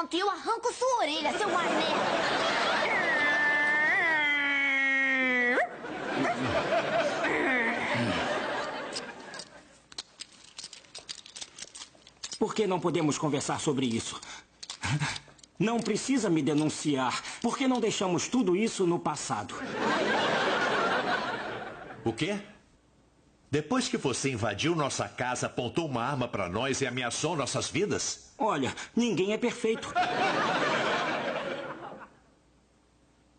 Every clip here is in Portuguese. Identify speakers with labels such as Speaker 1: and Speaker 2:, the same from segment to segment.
Speaker 1: apartamento e eu arranco sua orelha, seu mané.
Speaker 2: Por que não podemos conversar sobre isso? Não precisa me denunciar. Por que não deixamos tudo isso no passado?
Speaker 3: O quê? Depois que você invadiu nossa casa, apontou uma arma para nós e ameaçou nossas vidas?
Speaker 2: Olha, ninguém é perfeito.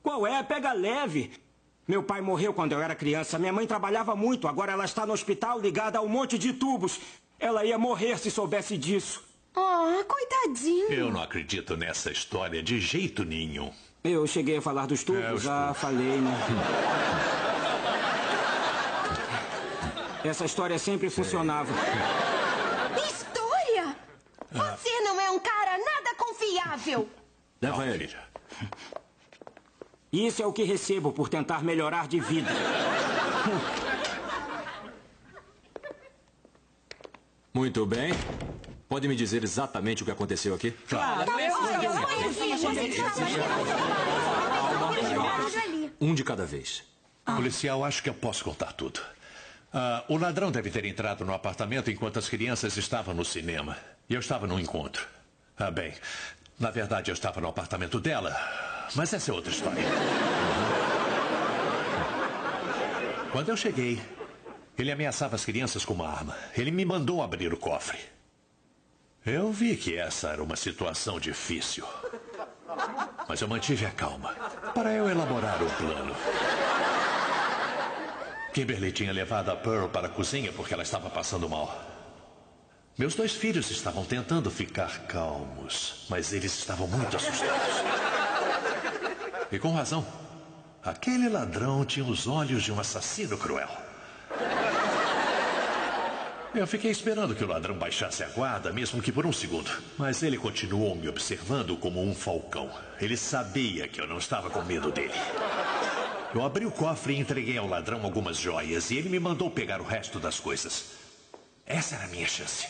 Speaker 2: Qual é? Pega leve. Meu pai morreu quando eu era criança. Minha mãe trabalhava muito. Agora ela está no hospital ligada a um monte de tubos. Ela ia morrer se soubesse disso.
Speaker 4: Oh, coitadinho.
Speaker 3: Eu não acredito nessa história de jeito nenhum.
Speaker 2: Eu cheguei a falar dos tubos? Já falei, né? Essa história sempre funcionava.
Speaker 4: História? Você não é um cara nada confiável.
Speaker 3: Leva ele.
Speaker 2: Isso é o que recebo por tentar melhorar de vida.
Speaker 5: Muito bem. Pode me dizer exatamente o que aconteceu aqui?
Speaker 3: Claro.
Speaker 5: Um de cada vez.
Speaker 3: Policial, acho que eu posso contar tudo. O ladrão deve ter entrado no apartamento enquanto as crianças estavam no cinema. E eu estava no encontro. Bem, na verdade eu estava no apartamento dela. Mas essa é outra história. Quando eu cheguei, ele ameaçava as crianças com uma arma. Ele me mandou abrir o cofre. Eu vi que essa era uma situação difícil. Mas eu mantive a calma para eu elaborar o plano. Kimberly tinha levado a Pearl para a cozinha porque ela estava passando mal. Meus 2 filhos estavam tentando ficar calmos, mas eles estavam muito assustados. E com razão. Aquele ladrão tinha os olhos de um assassino cruel. Eu fiquei esperando que o ladrão baixasse a guarda, mesmo que por um segundo. Mas ele continuou me observando como um falcão. Ele sabia que eu não estava com medo dele. Eu abri o cofre e entreguei ao ladrão algumas joias e ele me mandou pegar o resto das coisas. Essa era a minha chance.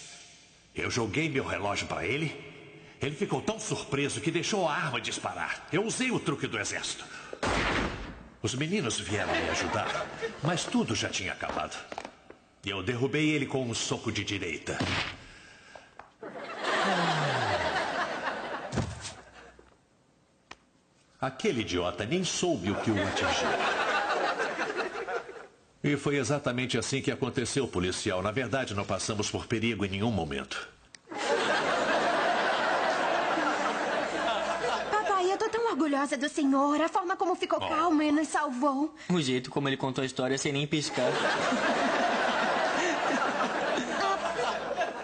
Speaker 3: Eu joguei meu relógio para ele. Ele ficou tão surpreso que deixou a arma disparar. Eu usei o truque do exército. Os meninos vieram me ajudar, mas tudo já tinha acabado. E eu derrubei ele com um soco de direita. Aquele idiota nem soube o que o atingiu. E foi exatamente assim que aconteceu, policial. Na verdade, não passamos por perigo em nenhum momento.
Speaker 4: Papai, eu tô tão orgulhosa do senhor. A forma como ficou calmo e nos salvou.
Speaker 6: O jeito como ele contou a história sem nem piscar.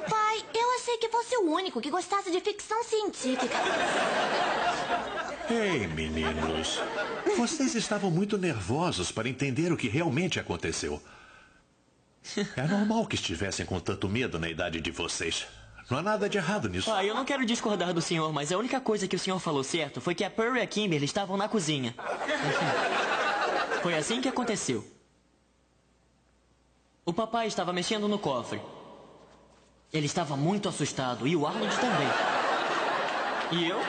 Speaker 1: Pai, eu achei que fosse o único que gostasse de ficção científica.
Speaker 3: Ei, meninos. Vocês estavam muito nervosos para entender o que realmente aconteceu. É normal que estivessem com tanto medo na idade de vocês. Não há nada de errado nisso.
Speaker 6: Pai, eu não quero discordar do senhor, mas a única coisa que o senhor falou certo foi que a Pearl e a Kimberly estavam na cozinha. Foi assim que aconteceu. O papai estava mexendo no cofre. Ele estava muito assustado e o Arnold também. E eu?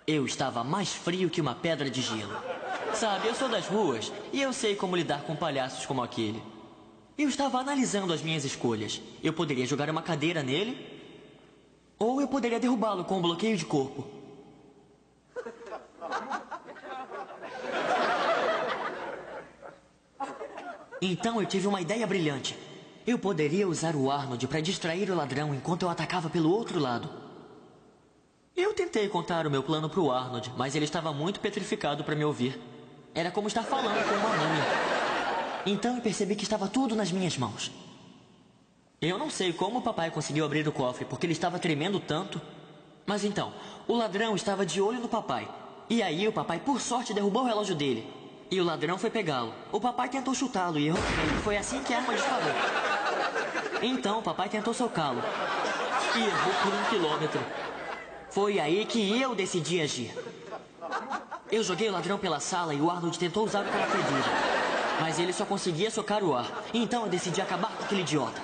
Speaker 6: Eu estava mais frio que uma pedra de gelo. Sabe, eu sou das ruas e eu sei como lidar com palhaços como aquele. Eu estava analisando as minhas escolhas. Eu poderia jogar uma cadeira nele, ou eu poderia derrubá-lo com um bloqueio de corpo. Então eu tive uma ideia brilhante. Eu poderia usar o Arnold para distrair o ladrão enquanto eu atacava pelo outro lado. Eu tentei contar o meu plano para o Arnold, mas ele estava muito petrificado para me ouvir. Era como estar falando com uma múmia. Então eu percebi que estava tudo nas minhas mãos. Eu não sei como o papai conseguiu abrir o cofre, porque ele estava tremendo tanto. Mas então, o ladrão estava de olho no papai. E aí o papai, por sorte, derrubou o relógio dele. E o ladrão foi pegá-lo. O papai tentou chutá-lo e foi assim que a arma disparou. Então o papai tentou socá-lo. E errou por 1 quilômetro. Foi aí que eu decidi agir. Eu joguei o ladrão pela sala e o Arnold tentou usar o paraquedismo. Mas ele só conseguia socar o ar. Então eu decidi acabar com aquele idiota.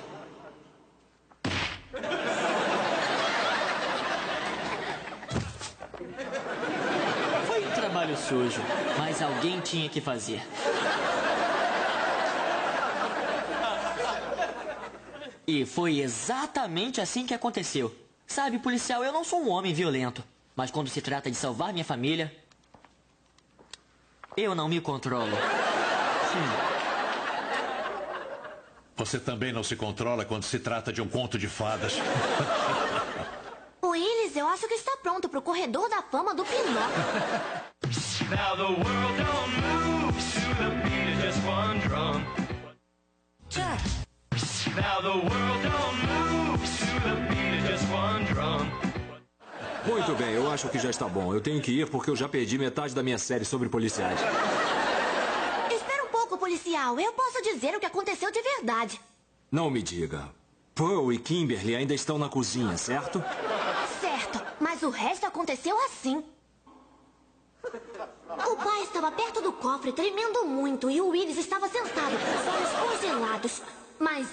Speaker 6: trabalho sujo, mas alguém tinha que fazer. E foi exatamente assim que aconteceu. Sabe, policial, eu não sou um homem violento. Mas quando se trata de salvar minha família, eu não me controlo.
Speaker 3: Você também não se controla quando se trata de um conto de fadas.
Speaker 1: Willis, eu acho que está pronto pro corredor da fama do Pinóquio.
Speaker 7: Now the world don't move to the beat of just one drum. Now the world don't move to the beat of just one drum.
Speaker 5: Muito bem, eu acho que já está bom. Eu tenho que ir porque eu já perdi metade da minha série sobre policiais.
Speaker 1: Espera um pouco, policial. Eu posso dizer o que aconteceu de verdade.
Speaker 5: Não me diga. Pearl e Kimberly ainda estão na cozinha, certo?
Speaker 1: Certo, mas o resto aconteceu assim. O pai estava perto do cofre, tremendo muito, e o Willis estava sentado, com os olhos congelados. Mas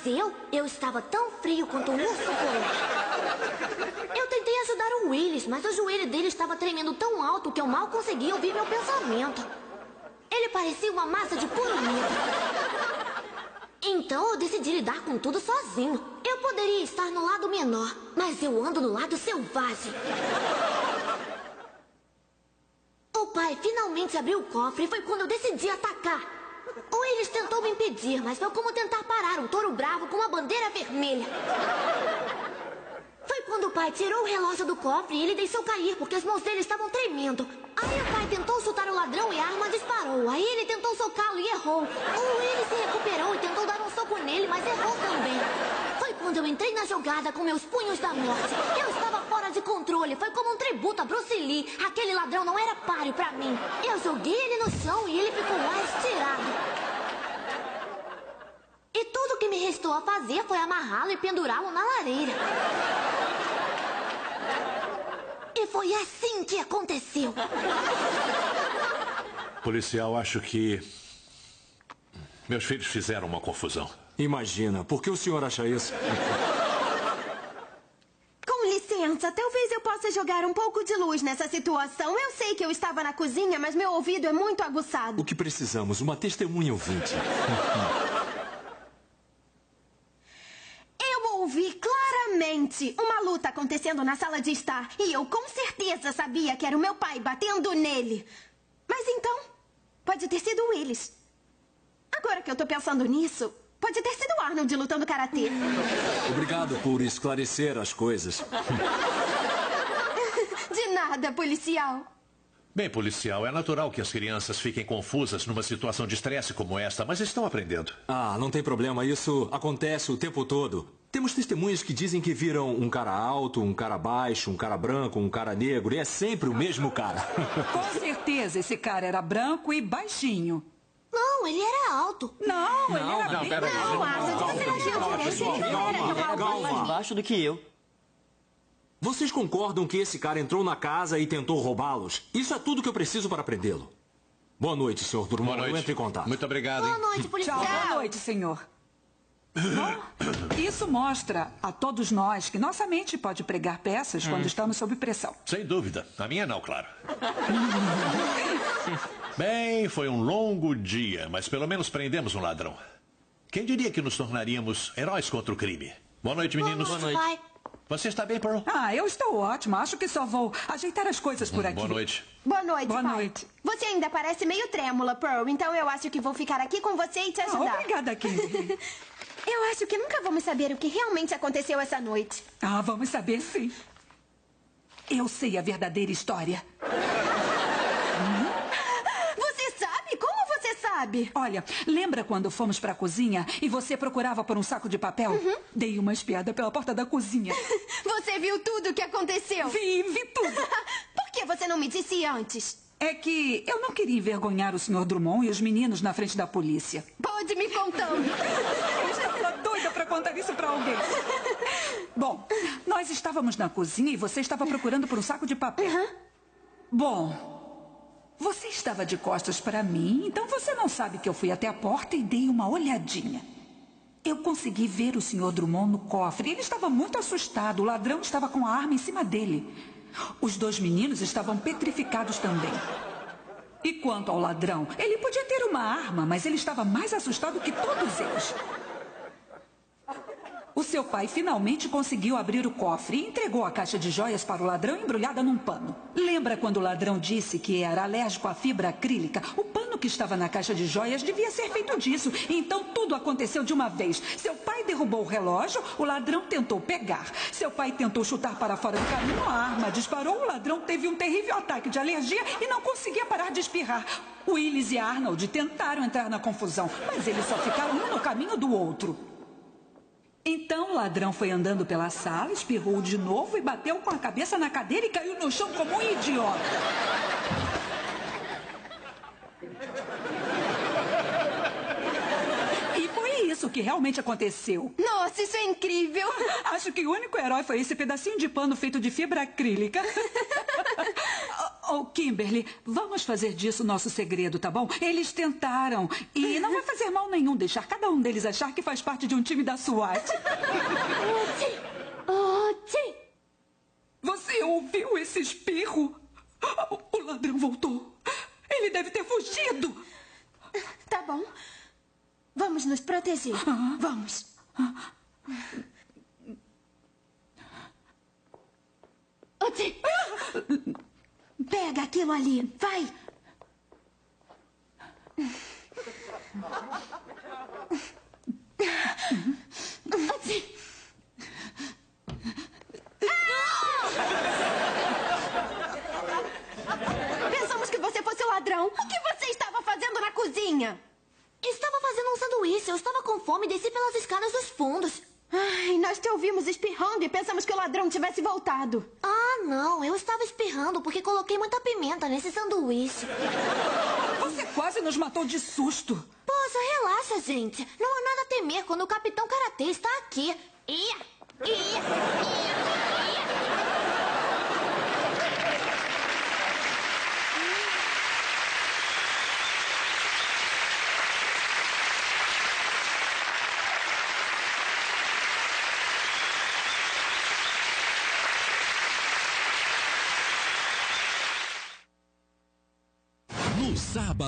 Speaker 1: eu estava tão frio quanto um urso polar. Eu tentei ajudar o Willis, mas o joelho dele estava tremendo tão alto que eu mal conseguia ouvir meu pensamento. Ele parecia uma massa de puro medo. Então eu decidi lidar com tudo sozinho. Eu poderia estar no lado menor, mas eu ando no lado selvagem. O pai finalmente abriu o cofre e foi quando eu decidi atacar. O Willis tentou me impedir, mas foi como tentar parar um touro bravo com uma bandeira vermelha. Foi quando o pai tirou o relógio do cofre e ele deixou cair porque as mãos dele estavam tremendo. Aí o pai tentou chutar o ladrão e a arma disparou. Aí ele tentou socá-lo e errou. O Willis se recuperou e tentou dar um soco nele, mas errou também. Foi quando eu entrei na jogada com meus punhos da morte. Eu estava fora de controle. Foi como um tributo a Bruce Lee. Aquele ladrão não era páreo pra mim. Eu joguei ele no chão e ele ficou lá estirado. E tudo que me restou a fazer foi amarrá-lo e pendurá-lo na lareira. E foi assim que aconteceu.
Speaker 3: Policial, acho que meus filhos fizeram uma confusão.
Speaker 5: Imagina, por que o senhor acha isso?
Speaker 4: Com licença, talvez eu possa jogar um pouco de luz nessa situação. Eu sei que eu estava na cozinha, mas meu ouvido é muito aguçado.
Speaker 5: O que precisamos? Uma testemunha ouvinte.
Speaker 4: Eu ouvi claramente uma luta acontecendo na sala de estar. E eu com certeza sabia que era o meu pai batendo nele. Mas então, pode ter sido o Willis. Agora que eu tô pensando nisso, pode ter sido o Arnold lutando karatê.
Speaker 5: Obrigado por esclarecer as coisas.
Speaker 4: De nada, policial.
Speaker 3: Bem, policial, é natural que as crianças fiquem confusas numa situação de estresse como esta, mas estão aprendendo.
Speaker 5: Ah, não tem problema. Isso acontece o tempo todo. Temos testemunhas que dizem que viram um cara alto, um cara baixo, um cara branco, um cara negro, e é sempre o mesmo cara.
Speaker 8: Com certeza esse cara era branco e baixinho.
Speaker 1: Não, ele era alto.
Speaker 8: Não, ele era bem...
Speaker 3: peraí.
Speaker 4: Não, Arnold, você agiu direito. Ele não era tão alto
Speaker 6: Mais
Speaker 4: assim.
Speaker 6: baixo do que eu.
Speaker 5: Vocês concordam que esse cara entrou na casa e tentou roubá-los? Isso é tudo que eu preciso para prendê-lo. Boa noite, senhor Drummond.
Speaker 3: Boa
Speaker 5: Eu
Speaker 3: noite.
Speaker 5: entro em contato.
Speaker 3: Muito obrigado,
Speaker 1: Boa
Speaker 3: hein?
Speaker 1: noite, policial.
Speaker 8: Tchau, boa noite, senhor. Bom, isso mostra a todos nós que nossa mente pode pregar peças quando estamos sob pressão.
Speaker 3: Sem dúvida. A minha não, claro. Bem, foi um longo dia, mas pelo menos prendemos um ladrão. Quem diria que nos tornaríamos heróis contra o crime? Boa noite, meninos.
Speaker 1: Boa noite, pai.
Speaker 3: Você está bem, Pearl?
Speaker 8: Ah, eu estou ótima. Acho que só vou ajeitar as coisas por aqui.
Speaker 3: Boa noite.
Speaker 4: Boa noite,
Speaker 8: Boa
Speaker 4: pai.
Speaker 8: noite.
Speaker 4: Você ainda parece meio trêmula, Pearl, então eu acho que vou ficar aqui com você e te ajudar.
Speaker 8: Obrigada, Kimberly.
Speaker 4: Eu acho que nunca vamos saber o que realmente aconteceu essa noite.
Speaker 8: Ah, vamos saber sim. Eu sei a verdadeira história.
Speaker 4: Você sabe? Como você sabe?
Speaker 8: Olha, lembra quando fomos para a cozinha e você procurava por um saco de papel? Dei uma espiada pela porta da cozinha.
Speaker 4: Você viu tudo o que aconteceu?
Speaker 8: Vi tudo.
Speaker 4: Por que você não me disse antes?
Speaker 8: É que eu não queria envergonhar o Sr. Drummond e os meninos na frente da polícia.
Speaker 4: Pode me contando.
Speaker 8: Eu estava doida para contar isso para alguém. Bom, nós estávamos na cozinha e você estava procurando por um saco de papel. Bom, você estava de costas para mim, então você não sabe que eu fui até a porta e dei uma olhadinha. Eu consegui ver o Sr. Drummond no cofre. Ele estava muito assustado. O ladrão estava com a arma em cima dele. Os dois meninos estavam petrificados também. E quanto ao ladrão, ele podia ter uma arma, mas ele estava mais assustado que todos eles. O seu pai finalmente conseguiu abrir o cofre e entregou a caixa de joias para o ladrão embrulhada num pano. Lembra quando o ladrão disse que era alérgico à fibra acrílica? O pano que estava na caixa de joias devia ser feito disso. Então tudo aconteceu de uma vez. Seu pai derrubou o relógio, o ladrão tentou pegar. Seu pai tentou chutar para fora do caminho, a arma disparou, o ladrão teve um terrível ataque de alergia e não conseguia parar de espirrar. Willis e Arnold tentaram entrar na confusão, mas eles só ficaram um no caminho do outro. Então o ladrão foi andando pela sala, espirrou de novo e bateu com a cabeça na cadeira e caiu no chão como um idiota. E foi isso que realmente aconteceu.
Speaker 4: Nossa, isso é incrível!
Speaker 8: Acho que o único herói foi esse pedacinho de pano feito de fibra acrílica. Oh, Kimberly, vamos fazer disso nosso segredo, tá bom? Eles tentaram. E não vai fazer mal nenhum deixar cada um deles achar que faz parte de um time da SWAT.
Speaker 1: Tim!
Speaker 8: Você ouviu esse espirro? O ladrão voltou. Ele deve ter fugido.
Speaker 4: Tá bom. Vamos nos proteger. Vamos.
Speaker 1: Tim!
Speaker 4: Pega aquilo ali. Vai.
Speaker 1: Tim!
Speaker 4: Pensamos que você fosse o ladrão. O que você estava fazendo na cozinha?
Speaker 1: Estava fazendo um sanduíche. Eu estava com fome e desci pelas escadas dos fundos.
Speaker 4: Ai, nós te ouvimos espirrando e pensamos que o ladrão tivesse voltado.
Speaker 1: Ah, não. Eu estava espirrando porque coloquei muita pimenta nesse sanduíche.
Speaker 8: Você quase nos matou de susto.
Speaker 1: Poxa, relaxa, gente. Não há nada a temer quando o Capitão Karatê está aqui.
Speaker 9: No sábado.